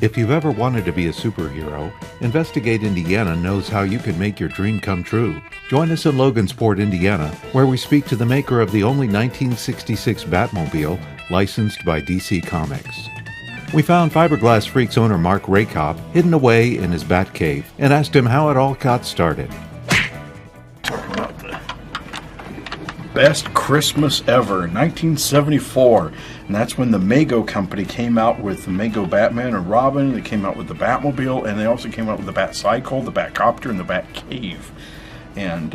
If you've ever wanted to be a superhero, Investigate Indiana knows how you can make your dream come true. Join us in Logansport, Indiana, where we speak to the maker of the only 1966 Batmobile, licensed by DC Comics. We found Fiberglass Freaks owner Mark Rakoff hidden away in his Batcave and asked him how it all got started. Talk about the best Christmas ever, 1974. And that's when the Mego company came out with the Mego Batman and Robin. They came out with the Batmobile, and they also came out with the Batcycle, the Batcopter, and the Batcave. And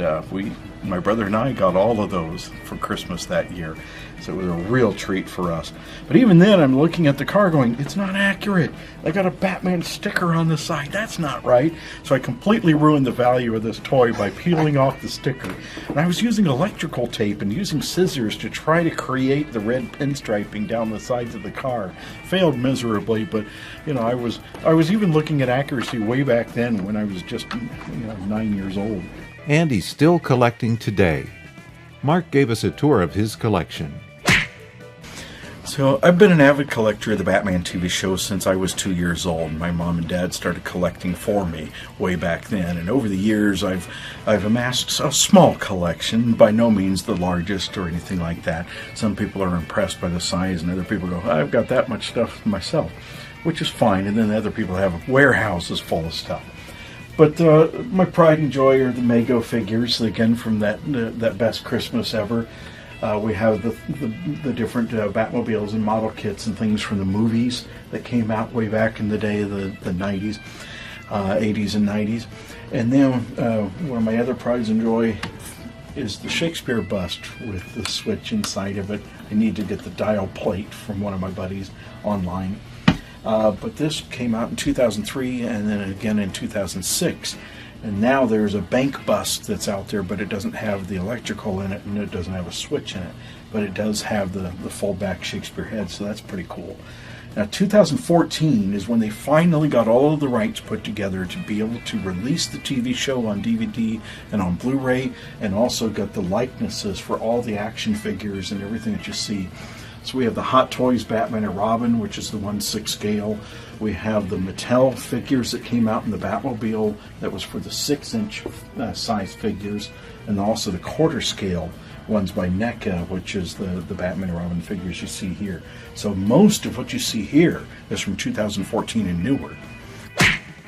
my brother and I got all of those for Christmas that year. So it was a real treat for us. But even then, I'm looking at the car going, it's not accurate. I got a Batman sticker on the side. That's not right. So I completely ruined the value of this toy by peeling off the sticker. And I was using electrical tape and using scissors to try to create the red pinstriping down the sides of the car. Failed miserably, but you know, I was even looking at accuracy way back then when I was just 9 years old. And he's still collecting today. Mark gave us a tour of his collection. So I've been an avid collector of the Batman TV shows since I was 2 years old. My mom and dad started collecting for me way back then, and over the years I've amassed a small collection, by no means the largest or anything like that. Some people are impressed by the size, and other people go, I've got that much stuff myself, which is fine, and then other people have warehouses full of stuff. But my pride and joy are the Mego figures, again from that best Christmas ever. We have the different Batmobiles and model kits and things from the movies that came out way back in the day, the 90s, 80s and 90s. And then one of my other prides and joy is the Shakespeare bust with the switch inside of it. I need to get the dial plate from one of my buddies online. But this came out in 2003 and then again in 2006. And now there's a bank bust that's out there, but it doesn't have the electrical in it and it doesn't have a switch in it. But it does have the fold-back Shakespeare head, so that's pretty cool. Now 2014 is when they finally got all of the rights put together to be able to release the TV show on DVD and on Blu-ray, and also got the likenesses for all the action figures and everything that you see. So we have the Hot Toys Batman and Robin, which is the 1/6 scale. We have the Mattel figures that came out in the Batmobile that was for the 6-inch size figures, and also the quarter scale ones by NECA, which is the Batman and Robin figures you see here. So most of what you see here is from 2014 and newer.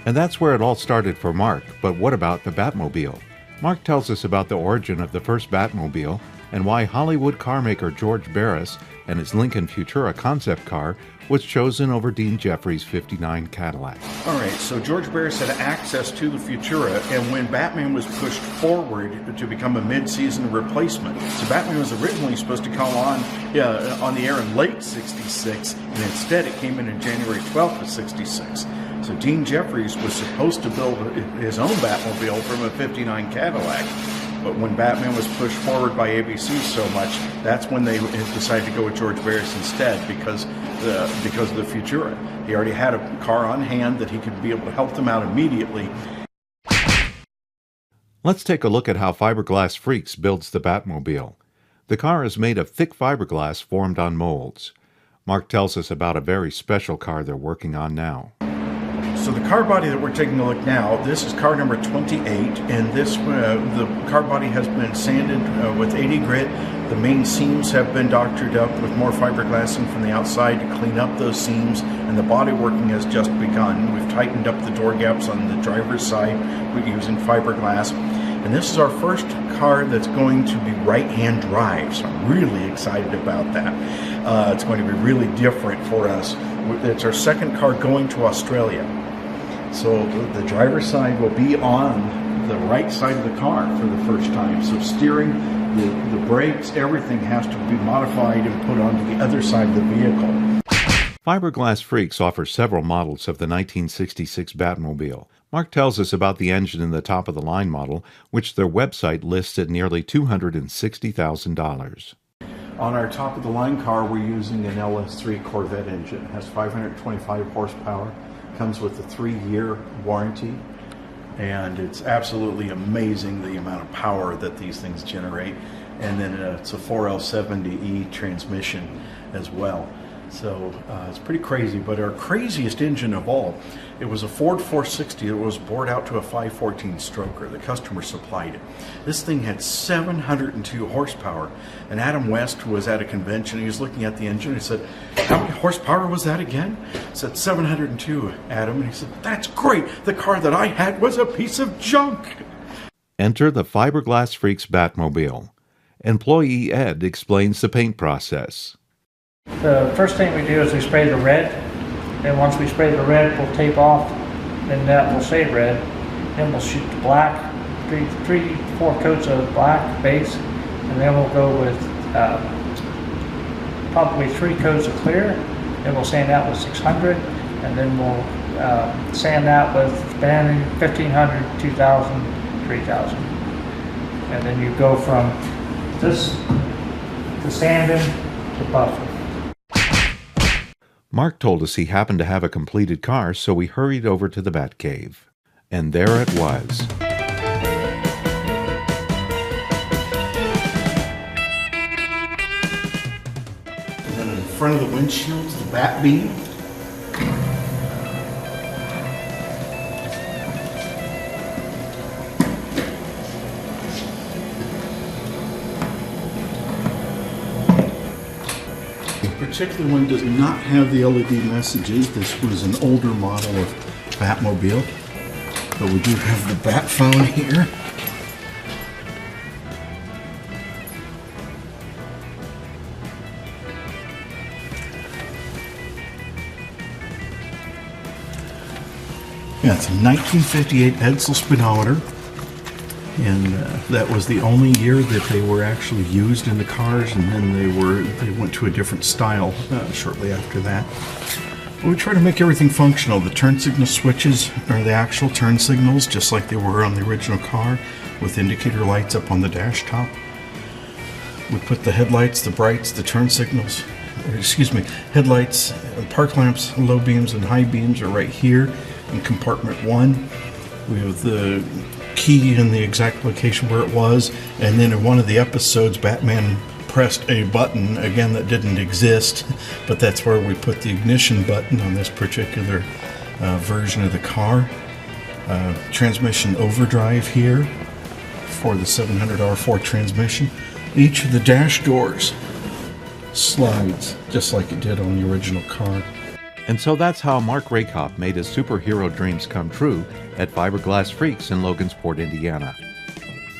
And that's where it all started for Mark. But what about the Batmobile? Mark tells us about the origin of the first Batmobile and why Hollywood carmaker George Barris and his Lincoln Futura concept car was chosen over Dean Jeffries' '59 Cadillac. All right, so George Barris had access to the Futura, and when Batman was pushed forward to become a mid-season replacement, so Batman was originally supposed to come on the air in late '66, and instead it came in January 12th of '66. So Dean Jeffries was supposed to build his own Batmobile from a '59 Cadillac. But when Batman was pushed forward by ABC so much, that's when they decided to go with George Barris instead, because of the Futura. He already had a car on hand that he could be able to help them out immediately. Let's take a look at how Fiberglass Freaks builds the Batmobile. The car is made of thick fiberglass formed on molds. Mark tells us about a very special car they're working on now. So the car body that we're taking a look now, this is car number 28, and this the car body has been sanded with 80 grit. The main seams have been doctored up with more fiberglassing from the outside to clean up those seams, and the body working has just begun. We've tightened up the door gaps on the driver's side using fiberglass. And this is our first car that's going to be right-hand drive, so I'm really excited about that. It's going to be really different for us. It's our second car going to Australia. So the driver's side will be on the right side of the car for the first time. So steering, the brakes, everything has to be modified and put onto the other side of the vehicle. Fiberglass Freaks offers several models of the 1966 Batmobile. Mark tells us about the engine in the top-of-the-line model, which their website lists at nearly $260,000. On our top-of-the-line car, we're using an LS3 Corvette engine. It has 525 horsepower, comes with a 3-year warranty, and it's absolutely amazing the amount of power that these things generate. And then it's a 4L70E transmission as well. So it's pretty crazy, but our craziest engine of all, it was a Ford 460 that was bored out to a 514 stroker. The customer supplied it. This thing had 702 horsepower, and Adam West was at a convention. He was looking at the engine. He said, "How many horsepower was that again?" I said, 702, Adam. And he said, "That's great. The car that I had was a piece of junk." Enter the Fiberglass Freaks Batmobile. Employee Ed explains the paint process. The first thing we do is we spray the red. Then once we spray the red, we'll tape off. Then that will say red. Then we'll shoot the black, four coats of black base, and then we'll go with probably 3 coats of clear. Then we'll sand that with 600, and then we'll sand that with banding 1500, 2000, 3000, and then you go from this to sanding to buffing. Mark told us he happened to have a completed car, so we hurried over to the Batcave. And there it was. And then in front of the windshield's the bat beam. The particular one does not have the LED messages. This was an older model of Batmobile, but we do have the bat phone here. Yeah, it's a 1958 Edsel speedometer, and that was the only year that they were actually used in the cars, and then they went to a different style shortly after that. But we try to make everything functional. The turn signal switches are the actual turn signals, just like they were on the original car, with indicator lights up on the dash top. We put the headlights, the brights, the turn signals, headlights, park lamps, low beams and high beams are right here in compartment 1. We have the key in the exact location where it was, and then in one of the episodes Batman pressed a button again that didn't exist, but that's where we put the ignition button on this particular version of the car. Transmission overdrive here for the 700R4 transmission. Each of the dash doors slides just like it did on the original car. And so that's how Mark Rakoff made his superhero dreams come true at Fiberglass Freaks in Logansport, Indiana.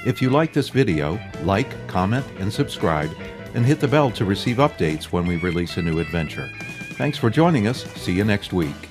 If you like this video, like, comment, and subscribe, and hit the bell to receive updates when we release a new adventure. Thanks for joining us. See you next week.